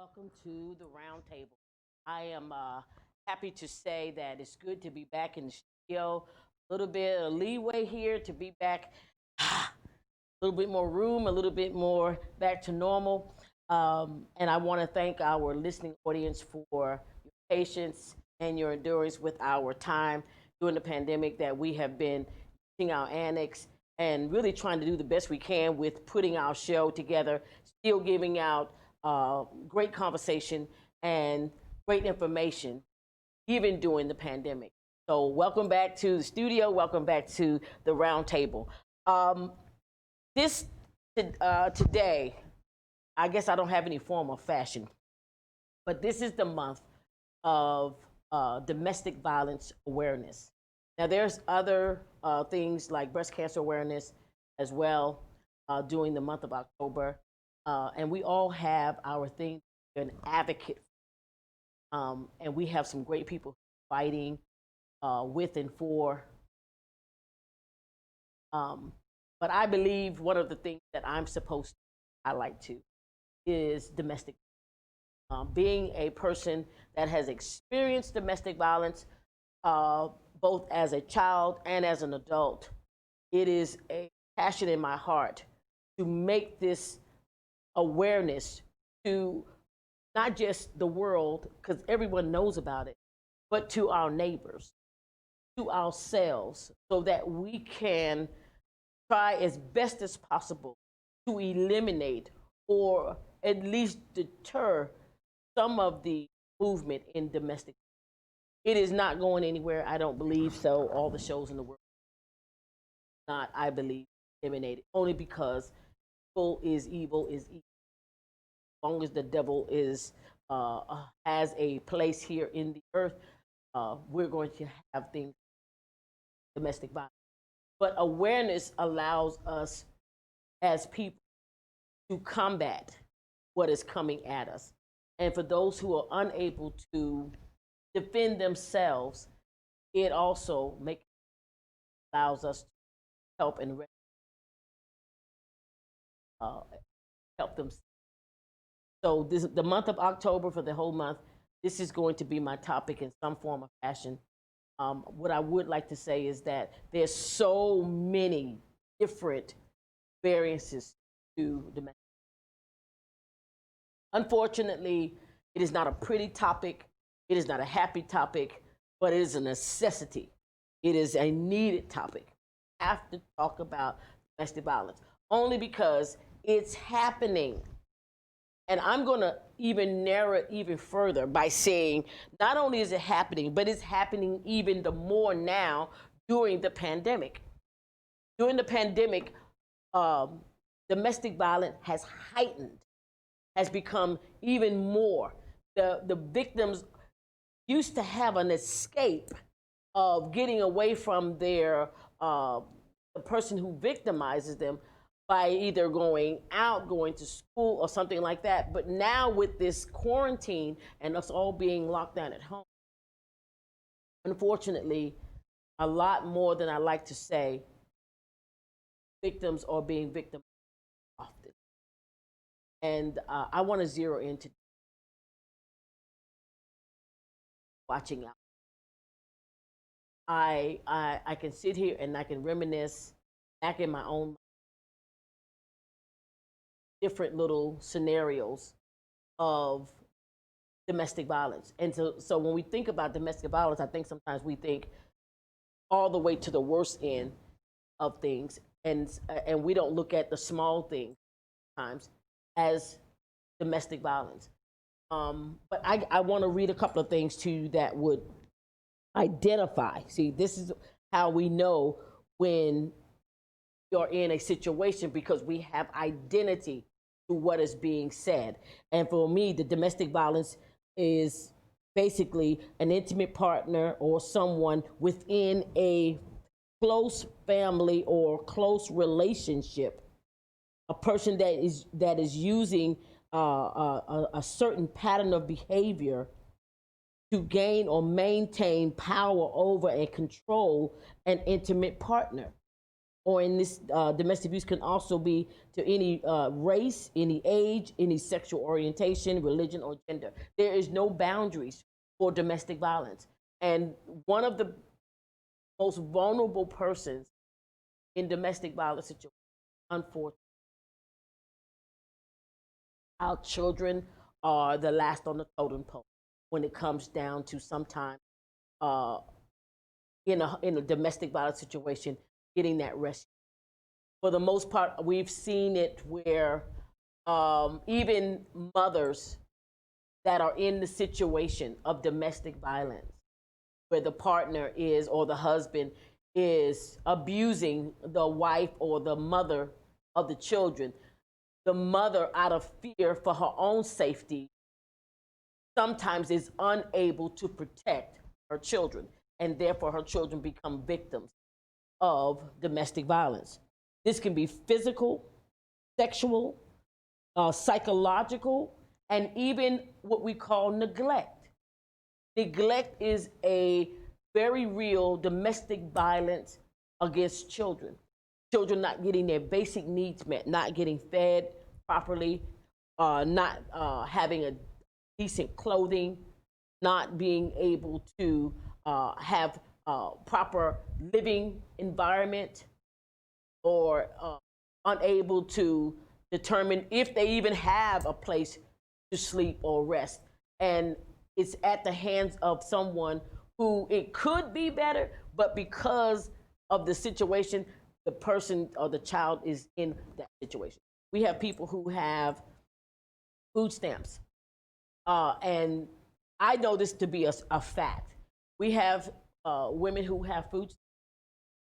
welcome to the round table. I am happy to say that it's good to be back in the studio. A little bit of leeway here to be back, a little bit more room, a little bit more back to normal. And I want to thank our listening audience for your patience and your endurance with our time during the pandemic that we have been using our annex and really trying to do the best we can with putting our show together, still giving out great conversation and great information, even during the pandemic. So, welcome back to the studio. Welcome back to the round table. Um, this today, I guess I don't have any form of fashion, but this is the month of domestic violence awareness. Now, there's other things like breast cancer awareness as well during the month of October, and we all have our thing, an advocate, and we have some great people fighting with and for. Um, but I believe one of the things that I'm supposed to highlight to is domestic. Being a person that has experienced domestic violence, uh, both as a child and as an adult, it is a passion in my heart to make this awareness to not just the world, because everyone knows about it, but to our neighbors, to ourselves, so that we can try as best as possible to eliminate or at least deter some of the movement in domestic. It is not going anywhere. I don't believe so. All the shows in the world not, I believe, eliminated only because evil is evil. As long as the devil is has a place here in the earth, we're going to have things domestic violence. But awareness allows us as people to combat what is coming at us. And for those who are unable to defend themselves, it also allows us to help and uh, help them. So this the month of October, for the whole month, this is going to be my topic in some form of fashion. What I would like to say is that there's so many different variances to domestic. Unfortunately, it is not a pretty topic. It is not a happy topic, but it is a necessity. It is a needed topic. We have to talk about domestic violence only because it's happening. And I'm going to even narrow it even further by saying not only is it happening, but it's happening even the more now during the pandemic. During the pandemic, um, domestic violence has heightened, has become even more. The victims used to have an escape of getting away from the person who victimizes them by either going out, going to school, or something like that. But now with this quarantine and us all being locked down at home, unfortunately, a lot more than I like to say, victims are being victimized often. And I want to zero into watching out. I can sit here and I can reminisce back in my own different little scenarios of domestic violence. And so when we think about domestic violence, I think sometimes we think all the way to the worst end of things, and we don't look at the small things times as domestic violence. But I want to read a couple of things to you that would identify. See, this is how we know when you're in a situation because we have identity to what is being said. And for me, the domestic violence is basically an intimate partner or someone within a close family or close relationship, a person that is using a certain pattern of behavior to gain or maintain power over and control an intimate partner. or in this domestic abuse can also be to any race, any age, any sexual orientation, religion, or gender. There is no boundaries for domestic violence. And one of the most vulnerable persons in domestic violence situations, unfortunately, our children are the last on the totem pole when it comes down to sometimes uh, in a domestic violence situation, getting that rescue. For the most part, we've seen it where even mothers that are in the situation of domestic violence, where the partner is or the husband is abusing the wife or the mother of the children, the mother, out of fear for her own safety, sometimes is unable to protect her children, and therefore her children become victims of domestic violence. This can be physical, sexual, psychological, and even what we call neglect. Neglect is a very real domestic violence against children. Children not getting their basic needs met, not getting fed properly, not having a decent clothing, not being able to have proper living environment, or unable to determine if they even have a place to sleep or rest. And it's at the hands of someone who it could be better, but because of the situation, the person or the child is in that situation. We have people who have food stamps. And I know this to be a fact. We have women who have food stamps,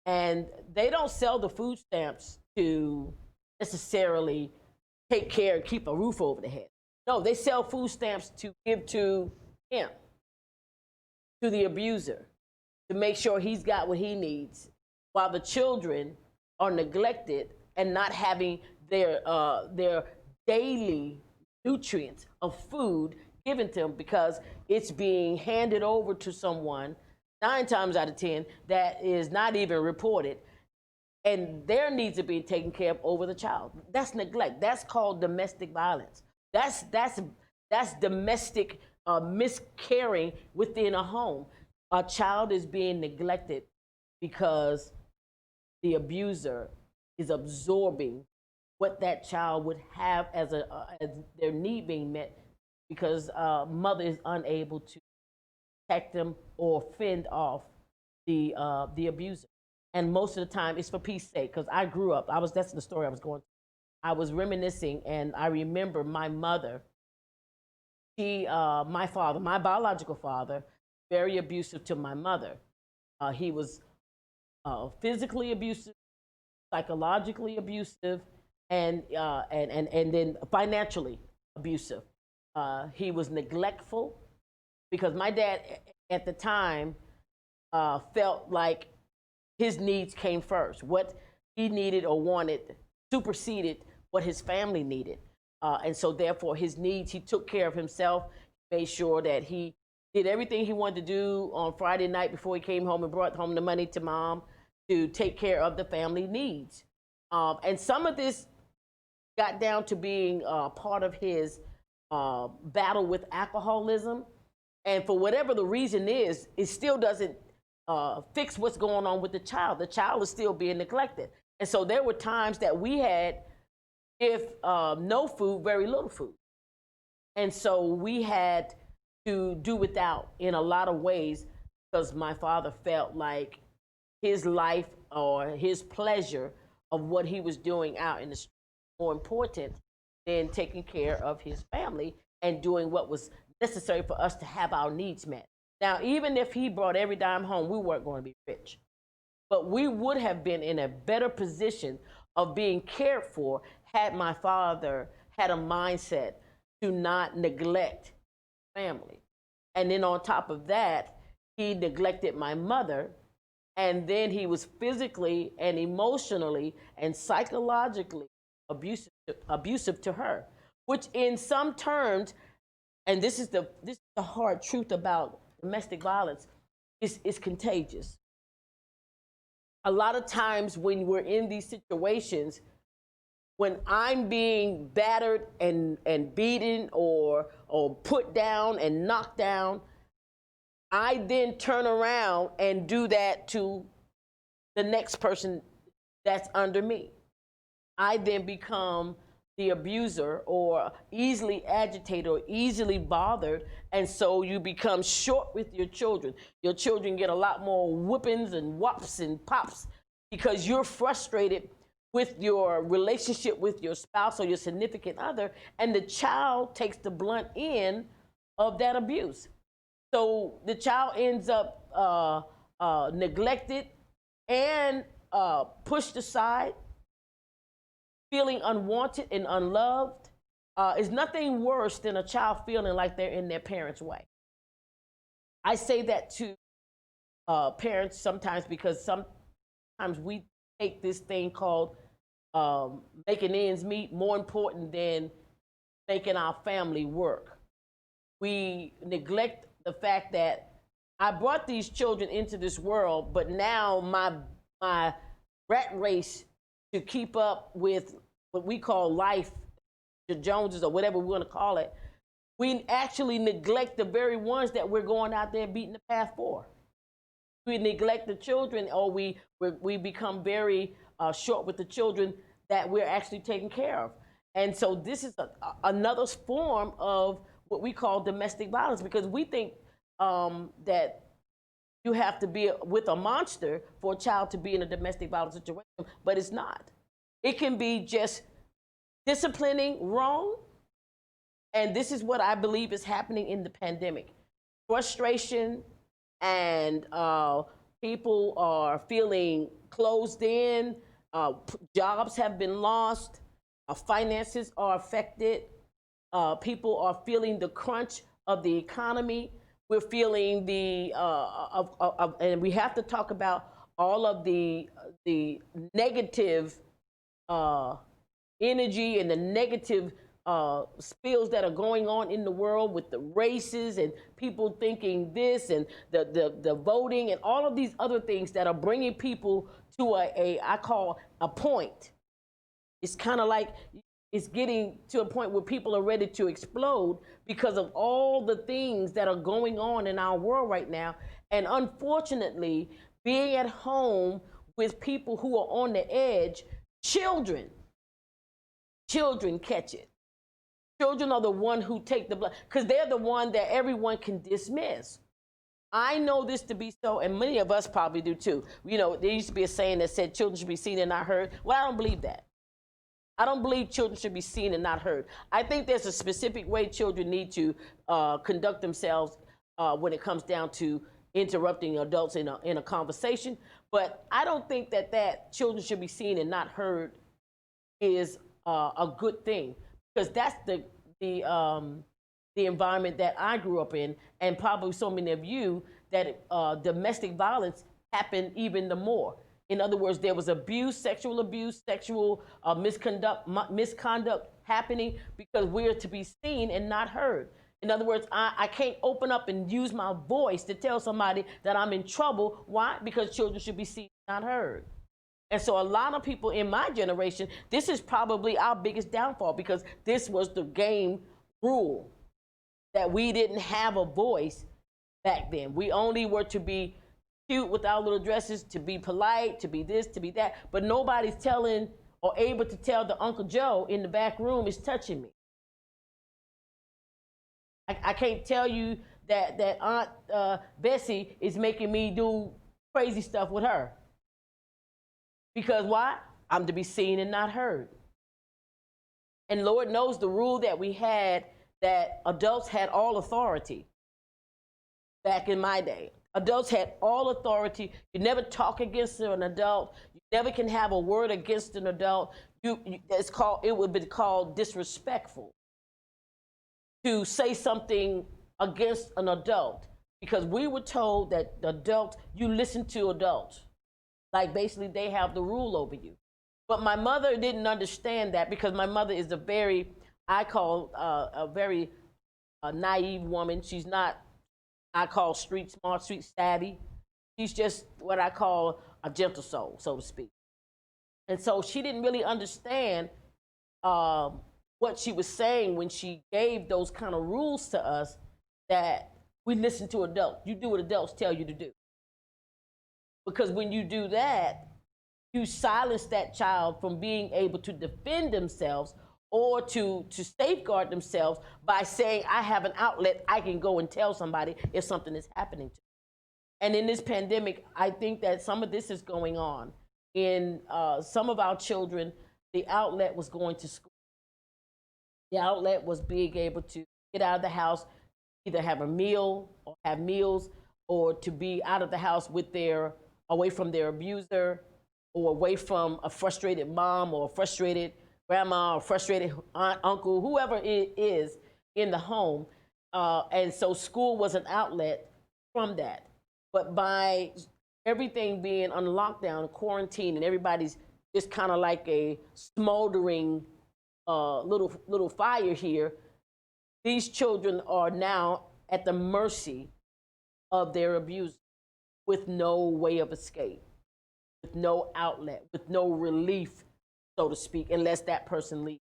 and they don't sell the food stamps to necessarily take care and keep a roof over the head. No, they sell food stamps to give to him, to the abuser, to make sure he's got what he needs, while the children are neglected and not having their daily nutrients of food given to them, because it's being handed over to someone 9 times out of 10 that is not even reported, and their needs are being taken care of over the child. That's neglect. That's called domestic violence. That's domestic miscarrying within a home. A child is being neglected because the abuser is absorbing what that child would have as their need being met, because mother is unable to protect them or fend off the abuser. And most of the time, it's for peace sake. Because I grew up, that's the story I was going. I was reminiscing, and I remember my mother. My father, my biological father, very abusive to my mother. He was physically abusive, psychologically abusive, and then financially abusive. He was neglectful, because my dad at the time felt like his needs came first. What he needed or wanted superseded what his family needed. And so therefore his needs, he took care of himself, made sure that he did everything he wanted to do on Friday night before he came home, and brought home the money to mom to take care of the family needs. And some of this got down to being part of his battle with alcoholism. And for whatever the reason is, it still doesn't fix what's going on with the child. The child is still being neglected. And so there were times that we had, if no food, very little food. And so we had to do without in a lot of ways, because my father felt like his life or his pleasure of what he was doing out in the street more important than taking care of his family and doing what was necessary for us to have our needs met. Now, even if he brought every dime home, we weren't going to be rich. But we would have been in a better position of being cared for had my father had a mindset to not neglect family. And then on top of that, he neglected my mother, and then he was physically and emotionally and psychologically abusive to her, which in some terms, and this is the hard truth about domestic violence, is contagious. a lot of times when we're in these situations, when I'm being battered and beaten or put down and knocked down, I then turn around and do that to the next person that's under me. I then become the abuser or easily agitated or easily bothered, and so you become short with your children. Your children get a lot more whoopings and whops and pops because you're frustrated with your relationship with your spouse or your significant other, and the child takes the blunt end of that abuse. So the child ends up neglected and pushed aside, feeling unwanted and unloved. Is nothing worse than a child feeling like they're in their parents' way. I say that to parents sometimes because sometimes we take this thing called making ends meet more important than making our family work. We neglect the fact that I brought these children into this world, but now my rat race to keep up with what we call life, the Joneses or whatever we want to call it, we actually neglect the very ones that we're going out there beating the path for. We neglect the children, or we become very short with the children that we're actually taking care of. And so this is another form of what we call domestic violence, because we think that you have to be with a monster for a child to be in a domestic violence situation, but it's not. It can be just disciplining wrong, and this is what I believe is happening in the pandemic. Frustration, and people are feeling closed in, jobs have been lost, finances are affected, people are feeling the crunch of the economy. We're feeling the and we have to talk about all of the negative energy and the negative spills that are going on in the world with the races and people thinking this and the voting and all of these other things that are bringing people to I call a point. It's kind of like it's getting to a point where people are ready to explode because of all the things that are going on in our world right now. And unfortunately, being at home with people who are on the edge, children catch it. Children are the one who take the blood because they're the one that everyone can dismiss. I know this to be so, and many of us probably do too. You know, there used to be a saying that said children should be seen and not heard. Well, I don't believe that. I don't believe children should be seen and not heard. I think there's a specific way children need to conduct themselves when it comes down to interrupting adults in a conversation. But I don't think that children should be seen and not heard is a good thing, because that's the environment that I grew up in, and probably so many of you, that domestic violence happened even the more. In other words, there was abuse, sexual misconduct happening because we're to be seen and not heard. In other words, I can't open up and use my voice to tell somebody that I'm in trouble. Why? Because children should be seen and not heard. And so a lot of people in my generation, this is probably our biggest downfall, because this was the game rule, that we didn't have a voice back then. We only were to be cute with our little dresses, to be polite, to be this, to be that, but nobody's telling or able to tell the Uncle Joe in the back room is touching me. I can't tell you that Aunt Bessie is making me do crazy stuff with her. Because why? I'm to be seen and not heard. And Lord knows the rule that we had, that adults had all authority back in my day. Adults had all authority. You never talk against an adult. You never can have a word against an adult. It would be called disrespectful to say something against an adult, because we were told that adults, you listen to adults. Like basically they have the rule over you. But my mother didn't understand that, because my mother is a very naive woman. She's not, I call street smart, street savvy. She's just what I call a gentle soul, so to speak. And so she didn't really understand what she was saying when she gave those kind of rules to us, that we listen to adults. You do what adults tell you to do. Because when you do that, you silence that child from being able to defend themselves or to safeguard themselves by saying, I have an outlet, I can go and tell somebody if something is happening to me. And in this pandemic, I think that some of this is going on. In some of our children, the outlet was going to school. The outlet was being able to get out of the house, either have a meal or have meals, or to be out of the house with away from their abuser, or away from a frustrated mom or a frustrated grandma or frustrated aunt, uncle, whoever it is in the home. And so school was an outlet from that. But by everything being on lockdown, quarantine, and everybody's just kind of like a smoldering little fire here, these children are now at the mercy of their abusers, with no way of escape, with no outlet, with no relief, so to speak, unless that person leaves.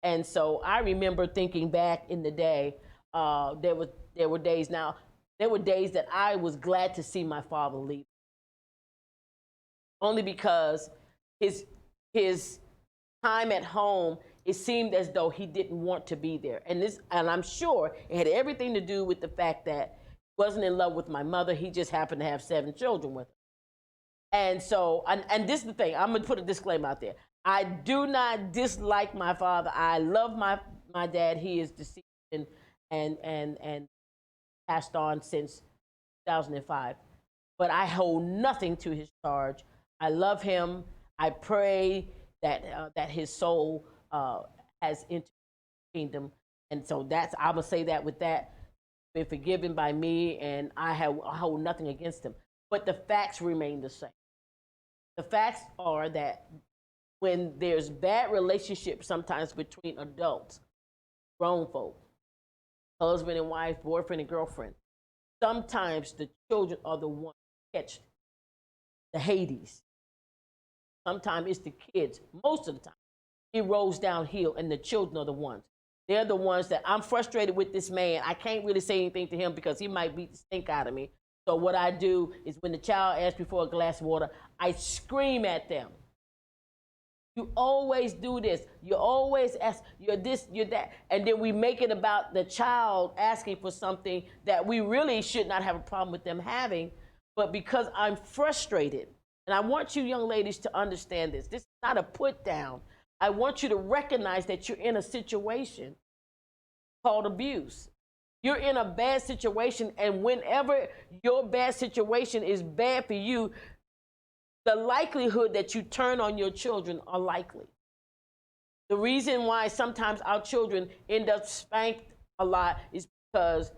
And so I remember thinking back in the day, there were days that I was glad to see my father leave, only because his time at home, it seemed as though he didn't want to be there. And I'm sure it had everything to do with the fact that he wasn't in love with my mother. He just happened to have 7 children with her. And so, and this is the thing, I'm gonna put a disclaimer out there. I do not dislike my father. I love my dad. He is deceased and passed on since 2005. But I hold nothing to his charge. I love him. I pray that his soul has entered the kingdom. And so I'm gonna say that with that, been forgiven by me, and I hold nothing against him. But the facts remain the same. The facts are that when there's bad relationships sometimes between adults, grown folk, husband and wife, boyfriend and girlfriend, sometimes the children are the ones who catch the Hades. Sometimes it's the kids. Most of the time, it rolls downhill, and the children are the ones. They're the ones that, I'm frustrated with this man. I can't really say anything to him because he might beat the stink out of me. So what I do is, when the child asks me for a glass of water, I scream at them. You always do this. You always ask, you're this, you're that. And then we make it about the child asking for something that we really should not have a problem with them having. But because I'm frustrated, and I want you young ladies to understand this. This is not a put down. I want you to recognize that you're in a situation called abuse. You're in a bad situation, and whenever your bad situation is bad for you, the likelihood that you turn on your children are likely. The reason why sometimes our children end up spanked a lot is because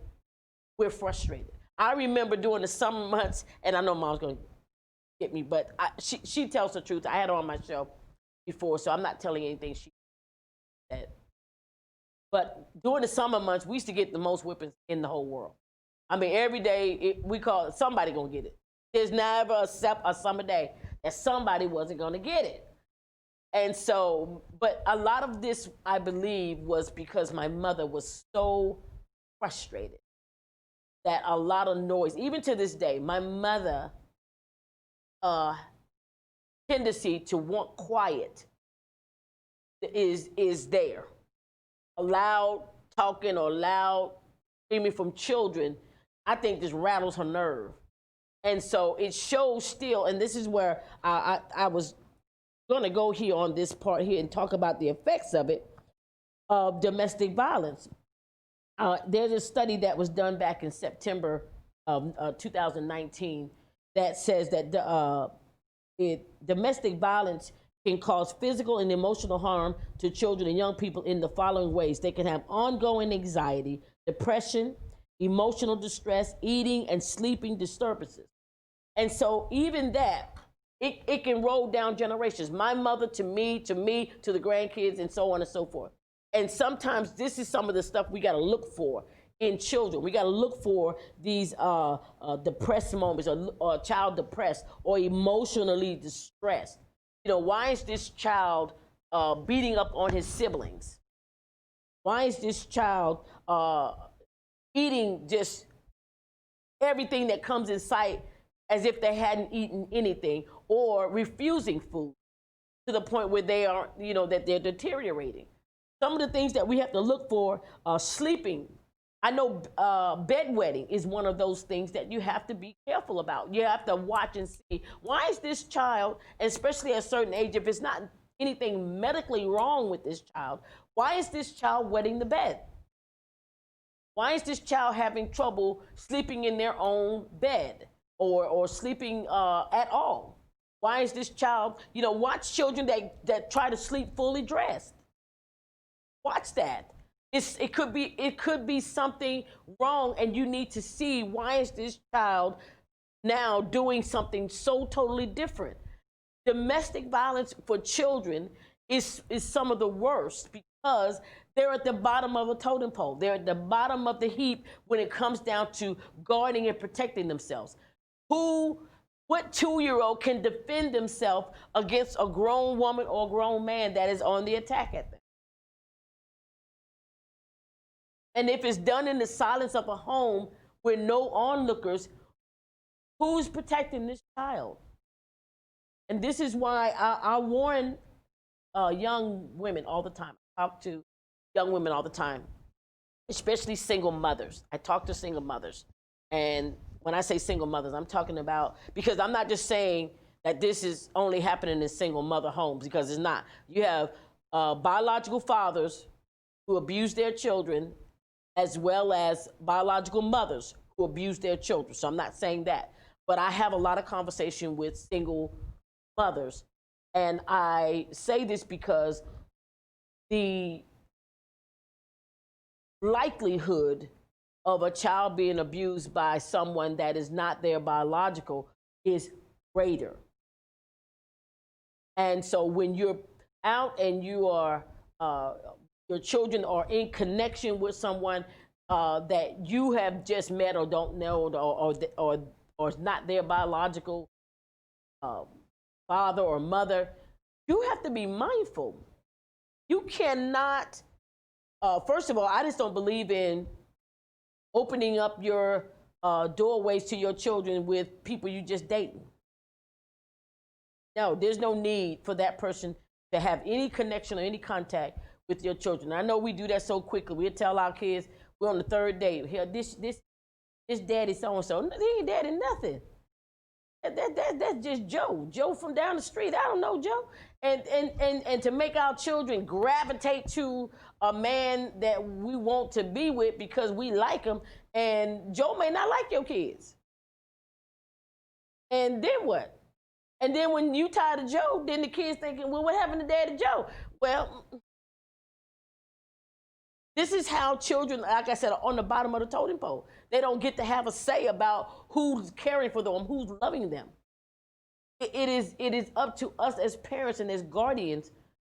we're frustrated. I remember during the summer months, and I know Mom's going to get me, but she tells the truth. I had her on my show before, so I'm not telling anything she said. But during the summer months, we used to get the most whippings in the whole world. I mean, every day we call it, somebody gonna get it. There's never a summer day that somebody wasn't gonna get it. And so, but a lot of this, I believe, was because my mother was so frustrated that a lot of noise, even to this day, my mother tendency to want quiet is there. A loud talking or loud screaming from children, I think this rattles her nerve. And so it shows still, and this is where I was going to go here on this part here and talk about the effects of it, of domestic violence. There's a study that was done back in September of 2019 that says that domestic violence can cause physical and emotional harm to children and young people in the following ways. They can have ongoing anxiety, depression, emotional distress, eating and sleeping disturbances. And so even that, it can roll down generations. My mother to me, to the grandkids, and so on and so forth. And sometimes this is some of the stuff we got to look for in children. We got to look for these depressed moments, or a child depressed or emotionally distressed. You know, why is this child beating up on his siblings? Why is this child eating just everything that comes in sight as if they hadn't eaten anything, or refusing food to the point where they are, you know, that they're deteriorating? Some of the things that we have to look for are sleeping. I know bedwetting is one of those things that you have to be careful about. You have to watch and see, why is this child, especially at a certain age, if it's not anything medically wrong with this child, why is this child wetting the bed? Why is this child having trouble sleeping in their own bed, or sleeping at all? Why is this child, you know, watch children that try to sleep fully dressed. Watch that. It could be something wrong, and you need to see, why is this child now doing something so totally different? Domestic violence for children is some of the worst, because they're at the bottom of a totem pole. They're at the bottom of the heap when it comes down to guarding and protecting themselves. What 2-year-old can defend themselves against a grown woman or a grown man that is on the attack at them? And if it's done in the silence of a home with no onlookers, who's protecting this child? And this is why I warn young women all the time. I talk to young women all the time, especially single mothers. I talk to single mothers. And when I say single mothers, I'm talking about, because I'm not just saying that this is only happening in single mother homes, because it's not. You have biological fathers who abuse their children, as well as biological mothers who abuse their children. So I'm not saying that. But I have a lot of conversation with single mothers. And I say this because the likelihood of a child being abused by someone that is not their biological is greater. And so when you're out and you are your children are in connection with someone that you have just met or don't know, or is not their biological father or mother, you have to be mindful. You cannot, first of all, I just don't believe in opening up your doorways to your children with people you just dating. No, there's no need for that person to have any connection or any contact with your children. I know we do that so quickly. We'll tell our kids we're on the third date. Here, this daddy so and so. They ain't daddy nothing. That's just Joe. Joe from down the street. I don't know Joe. And to make our children gravitate to a man that we want to be with because we like him, and Joe may not like your kids. And then what? And then when you tired of Joe, then the kids thinking, well, what happened to Daddy Joe? Well, this is how children, like I said, are on the bottom of the totem pole. They don't get to have a say about who's caring for them, who's loving them. It is up to us as parents and as guardians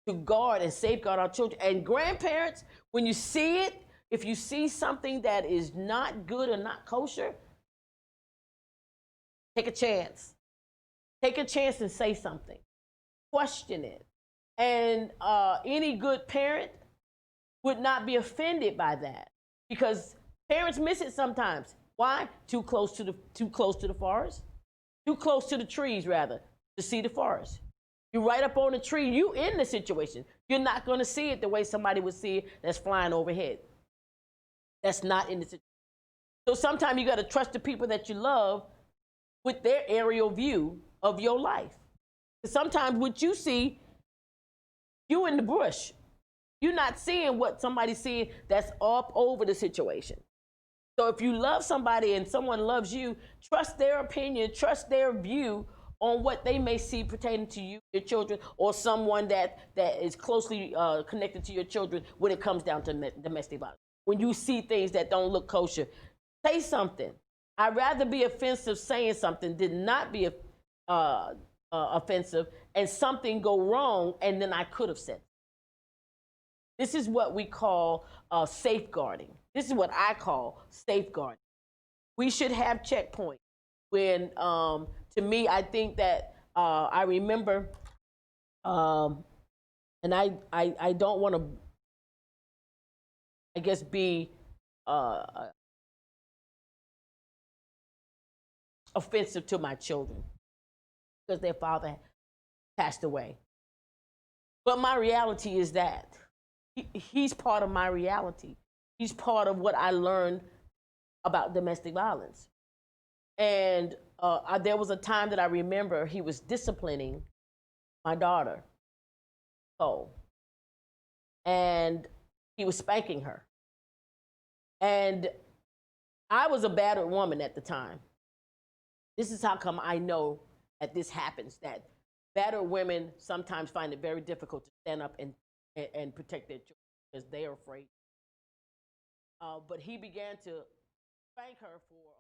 to guard and safeguard our children. And grandparents, when you see it, if you see something that is not good or not kosher, take a chance. Take a chance and say something. Question it. And any good parent would not be offended by that, because parents miss it sometimes. Why? Too close to the forest, too close to the trees rather, to see the forest. You're right up on the tree. You in the situation. You're not going to see it the way somebody would see it that's flying overhead. That's not in the situation. So sometimes you got to trust the people that you love with their aerial view of your life. Sometimes what you see, you in the bush. You're not seeing what somebody's seeing that's up over the situation. So if you love somebody and someone loves you, trust their opinion, trust their view on what they may see pertaining to you, your children, or someone that is closely connected to your children when it comes down to domestic violence. When you see things that don't look kosher, say something. I'd rather be offensive saying something than not be offensive and something go wrong and then I could have said. This is what we call safeguarding. This is what I call safeguarding. We should have checkpoints. When, to me, I think that I remember, um, and I don't want to, I guess, be offensive to my children because their father passed away. But my reality is that he's part of my reality. He's part of what I learned about domestic violence. And there was a time that I remember he was disciplining my daughter, oh, and he was spanking her. And I was a battered woman at the time. This is how come I know that this happens, that battered women sometimes find it very difficult to stand up and protect their children because they are afraid. But he began to spank her for